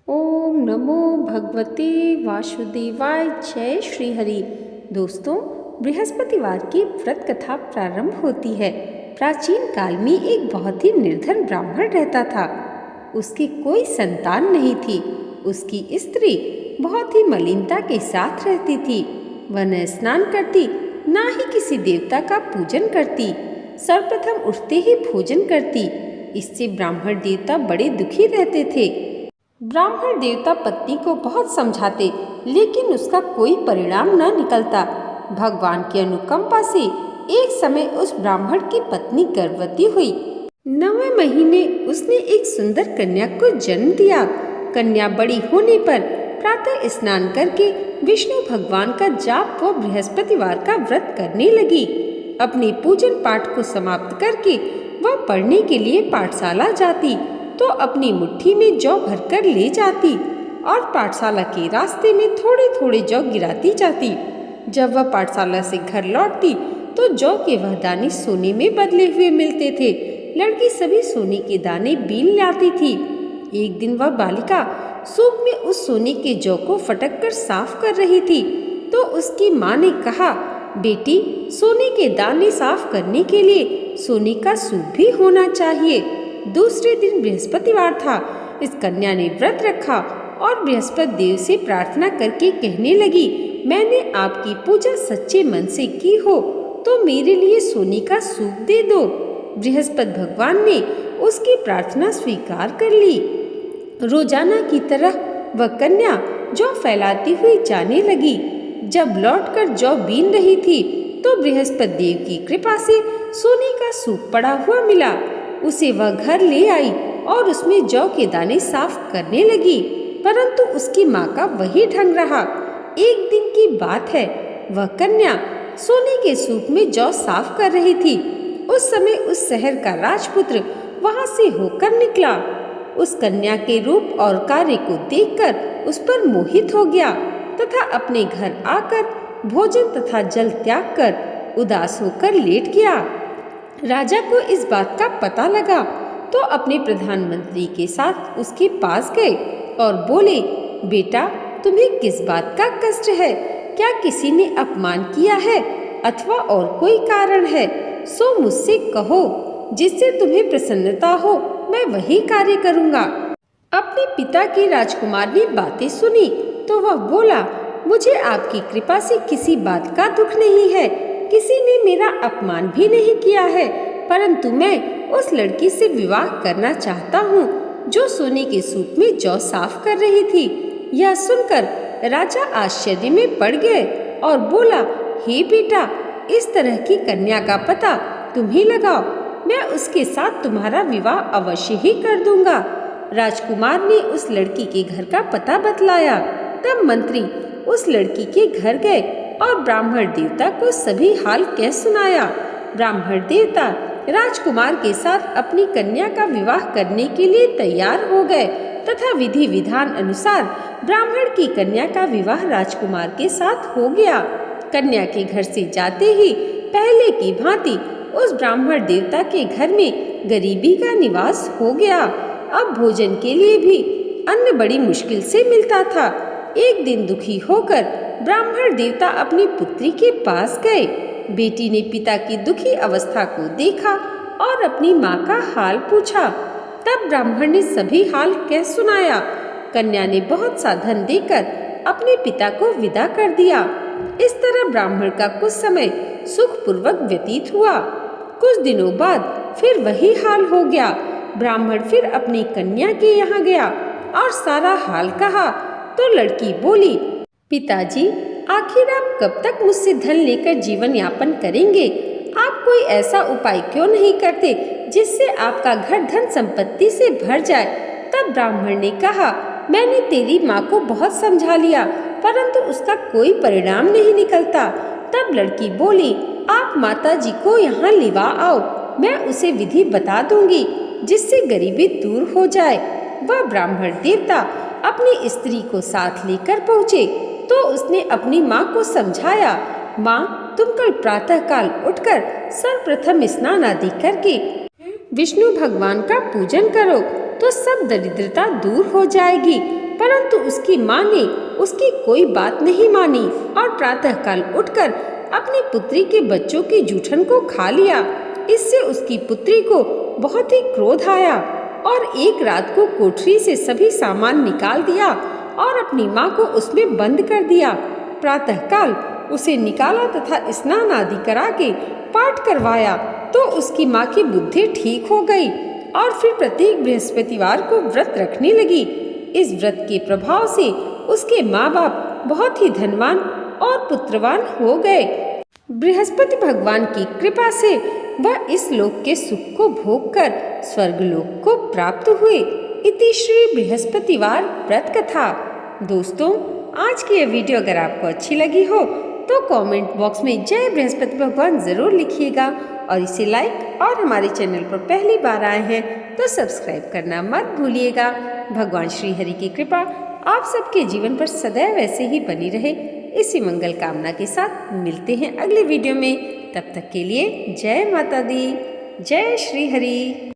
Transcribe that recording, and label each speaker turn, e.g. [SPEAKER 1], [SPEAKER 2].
[SPEAKER 1] ओम नमो भगवते वासुदेवाय। जय श्री हरि। दोस्तों, बृहस्पतिवार की व्रत कथा प्रारंभ होती है। प्राचीन काल में एक बहुत ही निर्धन ब्राह्मण रहता था। उसकी कोई संतान नहीं थी। उसकी स्त्री बहुत ही मलिनता के साथ रहती थी। वह न स्नान करती, ना ही किसी देवता का पूजन करती। सर्वप्रथम उठते ही भोजन करती। इससे ब्राह्मण देवता बड़े दुखी रहते थे। ब्राह्मण देवता पत्नी को बहुत समझाते, लेकिन उसका कोई परिणाम न निकलता। भगवान की अनुकंपा से एक समय उस ब्राह्मण की पत्नी गर्भवती हुई। 9वें महीने उसने एक सुंदर कन्या को जन्म दिया। कन्या बड़ी होने पर प्रातः स्नान करके विष्णु भगवान का जाप व बृहस्पतिवार का व्रत करने लगी। अपने पूजन पाठ को समाप्त करके वह पढ़ने के लिए पाठशाला जाती तो अपनी मुट्ठी में जौ भरकर ले जाती और पाठशाला के रास्ते में थोड़े थोड़े जौ गिराती जाती। जब वह पाठशाला से घर लौटती तो जौ के वह दाने सोने में बदले हुए मिलते थे। लड़की सभी सोने के दाने बीन लाती थी। एक दिन वह बालिका सूप में उस सोने के जौ को फटक कर साफ कर रही थी तो उसकी माँ ने कहा, बेटी, सोने के दाने साफ करने के लिए सोने का सूप भी होना चाहिए। दूसरे दिन बृहस्पतिवार था। इस कन्या ने व्रत रखा और बृहस्पति देव से प्रार्थना करके कहने लगी, मैंने आपकी पूजा सच्चे मन से की हो तो मेरे लिए सोने का सूप दे दो। बृहस्पति भगवान ने उसकी प्रार्थना स्वीकार कर ली। रोजाना की तरह वह कन्या जौ फैलाती हुई जाने लगी। जब लौटकर जौ बीन रही थी तो बृहस्पति देव की कृपा से सोने का सूप पड़ा हुआ मिला। उसे वह घर ले आई और उसमें जौ के दाने साफ करने लगी, परंतु उसकी माँ का वही ढंग रहा। एक दिन की बात है, वह कन्या सोने के सूप में जौ साफ कर रही थी। उस समय उस शहर का राजपुत्र वहां से होकर निकला। उस कन्या के रूप और कार्य को देखकर उस पर मोहित हो गया तथा अपने घर आकर भोजन तथा जल त्याग कर उदास होकर लेट गया। राजा को इस बात का पता लगा तो अपने प्रधानमंत्री के साथ उसके पास गए और बोले, बेटा, तुम्हें किस बात का कष्ट है? क्या किसी ने अपमान किया है अथवा और कोई कारण है? सो मुझसे कहो, जिससे तुम्हें प्रसन्नता हो, मैं वही कार्य करूँगा। अपने पिता की राजकुमार ने बातें सुनी तो वह बोला, मुझे आपकी कृपा से किसी बात का दुख नहीं है। किसी ने मेरा अपमान भी नहीं किया है, परंतु मैं उस लड़की से विवाह करना चाहता हूँ जो सोने के सूप में जौ साफ कर रही थी। यह सुनकर राजा आश्चर्य में पड़ गए और बोला, हे बेटा, इस तरह की कन्या का पता तुम ही लगाओ, मैं उसके साथ तुम्हारा विवाह अवश्य ही कर दूंगा। राजकुमार ने उस लड़की के घर का पता बतलाया। तब मंत्री उस लड़की के घर गए और ब्राह्मण देवता को सभी हाल कह सुनाया। ब्राह्मण देवता राजकुमार के साथ अपनी कन्या का विवाह करने के लिए तैयार हो गए तथा विधि विधान अनुसार ब्राह्मण की कन्या का विवाह राजकुमार के साथ हो गया। कन्या के घर से जाते ही पहले की भांति उस ब्राह्मण देवता के घर में गरीबी का निवास हो गया। अब भोजन के लिए भी अन्न बड़ी मुश्किल से मिलता था। एक दिन दुखी होकर ब्राह्मण देवता अपनी पुत्री के पास गए। बेटी ने पिता की दुखी अवस्था को देखा और अपनी माँ का हाल पूछा। तब ब्राह्मण ने सभी हाल कह सुनाया। कन्या ने बहुत सा धन देकर अपने पिता को विदा कर दिया। इस तरह ब्राह्मण का कुछ समय सुखपूर्वक व्यतीत हुआ। कुछ दिनों बाद फिर वही हाल हो गया। ब्राह्मण फिर अपनी कन्या के यहाँ गया और सारा हाल कहा तो लड़की बोली, पिताजी, आखिर आप कब तक मुझसे धन लेकर जीवन यापन करेंगे? आप कोई ऐसा उपाय क्यों नहीं करते जिससे आपका घर धन संपत्ति से भर जाए? तब ब्राह्मण ने कहा, मैंने तेरी माँ को बहुत समझा लिया, परंतु उसका कोई परिणाम नहीं निकलता। तब लड़की बोली, आप माता जी को यहाँ लिवा आओ, मैं उसे विधि बता दूंगी जिससे गरीबी दूर हो जाए। वह ब्राह्मण देवता अपनी स्त्री को साथ लेकर पहुँचे तो उसने अपनी माँ को समझाया, माँ, तुम कल प्रातः काल उठकर सर्वप्रथम स्नान आदि करके विष्णु भगवान का पूजन करो तो सब दरिद्रता दूर हो जाएगी। परंतु उसकी माँ ने उसकी कोई बात नहीं मानी और प्रातःकाल उठकर अपनी पुत्री के बच्चों के जूठन को खा लिया। इससे उसकी पुत्री को बहुत ही क्रोध आया और एक रात को कोठरी से सभी सामान निकाल दिया और अपनी माँ को उसमें बंद कर दिया। प्रातःकाल उसे निकाला तथा स्नान आदि करा के पाठ करवाया तो उसकी माँ की बुद्धि ठीक हो गई और फिर प्रत्येक बृहस्पतिवार को व्रत रखने लगी। इस व्रत के प्रभाव से उसके माँ बाप बहुत ही धनवान और पुत्रवान हो गए। बृहस्पति भगवान की कृपा से वह इस लोक के सुख को भोगकर स्वर्गलोक को प्राप्त हुए। इति श्री बृहस्पतिवार व्रत कथा। दोस्तों, आज की यह वीडियो अगर आपको अच्छी लगी हो तो कमेंट बॉक्स में जय बृहस्पति भगवान जरूर लिखिएगा और इसे लाइक और हमारे चैनल पर पहली बार आए हैं तो सब्सक्राइब करना मत भूलिएगा। भगवान श्री हरि की कृपा आप सबके जीवन पर सदैव ऐसे ही बनी रहे, इसी मंगल कामना के साथ मिलते हैं अगले वीडियो में। तब तक के लिए जय माता दी, जय श्री हरि।